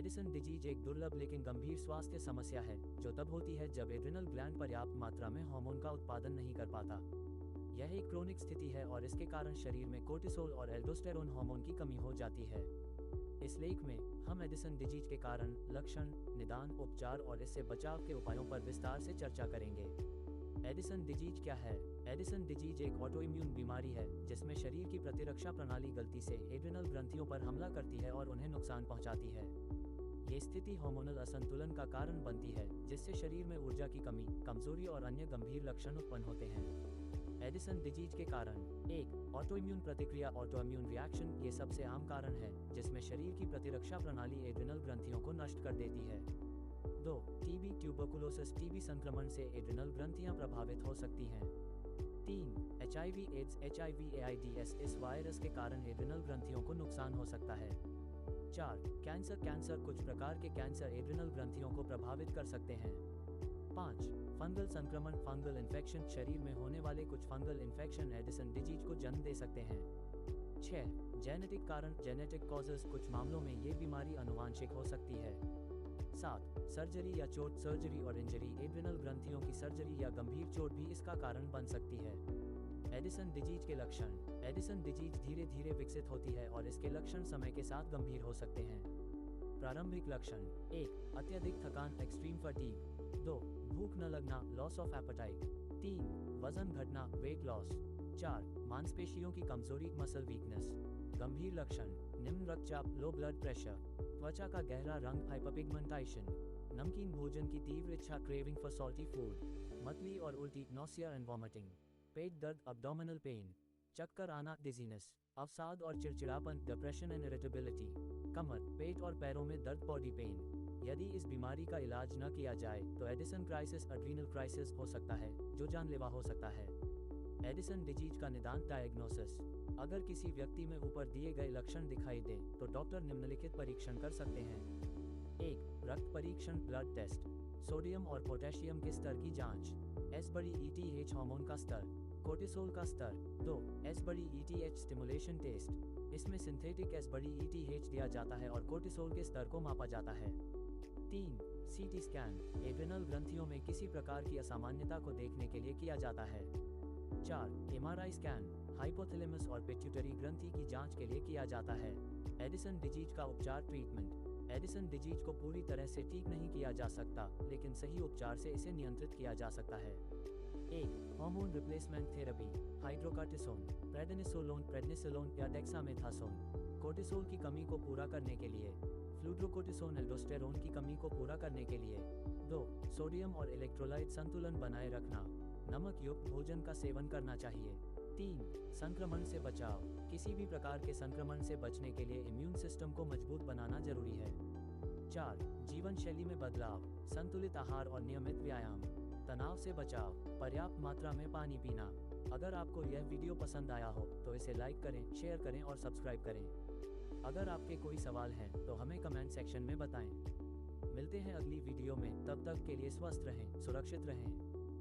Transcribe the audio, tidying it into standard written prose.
Addison disease एक दुर्लभ लेकिन गंभीर स्वास्थ्य समस्या है जो तब होती है जब एड्रिनल ग्लैंड पर्याप्त मात्रा में हार्मोन का उत्पादन नहीं कर पाता। यह एक क्रोनिक स्थिति है और इसके कारण शरीर में कोर्टिसोल और एल्डोस्टेरोन हार्मोन की कमी हो जाती है। इस लेख में हम एडिसन डिजीज के कारण, लक्षण, निदान, उपचार और इससे बचाव के उपायों पर विस्तार से चर्चा करेंगे। एडिसन डिजीज क्या है? एडिसन डिजीज एक ऑटोइम्यून बीमारी है जिसमें शरीर की प्रतिरक्षा प्रणाली गलती से एड्रिनल ग्रंथियों पर हमला करती है और उन्हें नुकसान पहुंचाती है। ये स्थिति हार्मोनल असंतुलन का कारण बनती है जिससे शरीर में ऊर्जा की कमी, कमजोरी और अन्य गंभीर लक्षण उत्पन्न होते हैं। एडिसन डिजीज के कारण: 1. ऑटोइम्यून प्रतिक्रिया ऑटोइम्यून रिएक्शन ये सबसे आम कारण है जिसमें शरीर की प्रतिरक्षा प्रणाली एड्रिनल ग्रंथियों को नष्ट कर देती है। 2. टीबी ट्यूबरकुलोसिस टीबी संक्रमण से एड्रिनल ग्रंथियां प्रभावित हो सकती हैं। 3. एचआईवी एड्स एचआईवी एआईडीएस इस वायरस के कारण एड्रिनल ग्रंथियों को नुकसान हो सकता है। 4. कैंसर कुछ प्रकार के कैंसर एड्रिनल ग्रंथियों को प्रभावित कर सकते हैं। 5. फंगल संक्रमण फंगल इन्फेक्शन शरीर में होने वाले कुछ फंगल इन्फेक्शन एडिसन डिजीज को जन्म दे सकते हैं। 6. जेनेटिक कारण जेनेटिक कॉजेज कुछ मामलों में ये बीमारी आनुवांशिक हो सकती है। 7. सर्जरी या चोट सर्जरी और इंजरी एड्रिनल ग्रंथियों की सर्जरी या गंभीर चोट भी इसका कारण बन सकती है। एडिसन डिजीज के लक्षण: एडिसन डिजीज धीरे धीरे विकसित होती है और इसके लक्षण समय के साथ गंभीर हो सकते हैं। प्रारंभिक लक्षण: 1. अत्यधिक थकान एक्सट्रीम फटीग। 2. भूख न लगना लॉस ऑफ एपेटाइट। 3. वजन घटना वेट लॉस। 4. मांसपेशियों की कमजोरी मसल वीकनेस। गंभीर लक्षण: निम्न रक्तचाप लो ब्लड प्रेशर, त्वचा का गहरा रंग हाइपरपिगमेंटेशन, नमकीन भोजन की तीव्र इच्छा क्रेविंग फॉर सॉल्टी फूड, मतली और उल्टी नॉसिया एंड वॉमिटिंग, पेट दर्द अब्डोमिनल पेन, चक्कर आना डिजीनेस, अवसाद और चिड़चिड़ापन डिप्रेशन एंड इरिटेबिलिटी, कमर, पेट और पैरों में दर्द बॉडी पेन। यदि इस बीमारी का इलाज न किया जाए तो एडिसन क्राइसिस एड्रिनल क्राइसिस हो सकता है जो जानलेवा हो सकता है। एडिसन डिजीज का निदान डायग्नोसिस: अगर किसी व्यक्ति में ऊपर दिए गए लक्षण दिखाई दे तो डॉक्टर निम्नलिखित परीक्षण कर सकते हैं। 1. रक्त परीक्षण ब्लड टेस्ट, सोडियम और पोटेशियम के स्तर की जांच, एसबीईटीएच हार्मोन का स्तर, कोर्टिसोल का स्तर। 2. एसबीईटीएच स्टिमुलेशन टेस्ट, इसमें सिंथेटिक एसबीईटीएच दिया जाता है और कोर्टिसोल के स्तर को मापा जाता है। 3. सीटी स्कैन, एड्रिनल ग्रंथियों में किसी प्रकार की असामान्यता को देखने के लिए किया जाता है। 4. एमआरआई स्कैन, हाइपोथैलेमस और पिट्यूटरी ग्रंथि की जांच के लिए किया जाता है। एडिसन डिजीज का उपचार ट्रीटमेंट: एडिसन डिजीज को पूरी तरह से ठीक नहीं किया जा सकता लेकिन सही उपचार से इसे नियंत्रित किया जा सकता है। 1. Hormone replacement therapy, hydrocortisone, prednisolone या डेक्सामेथासोन, कोर्टिसोल की कमी को पूरा करने के लिए, फ्लूड्रोकोर्टिसोन एल्डोस्टेरोन की कमी को पूरा करने के लिए। 2. सोडियम और इलेक्ट्रोलाइट संतुलन बनाए रखना, नमक युक्त भोजन का सेवन करना चाहिए। 3. संक्रमण से बचाव, किसी भी प्रकार के संक्रमण से बचने के लिए इम्यून सिस्टम को मजबूत बनाना जरूरी है। 4. जीवन शैली में बदलाव, संतुलित आहार और नियमित व्यायाम, तनाव से बचाव, पर्याप्त मात्रा में पानी पीना। अगर आपको यह वीडियो पसंद आया हो तो इसे लाइक करें, शेयर करें और सब्सक्राइब करें। अगर आपके कोई सवाल हैं तो हमें कमेंट सेक्शन में बताएं। मिलते हैं अगली वीडियो में, तब तक के लिए स्वस्थ रहें, सुरक्षित रहें।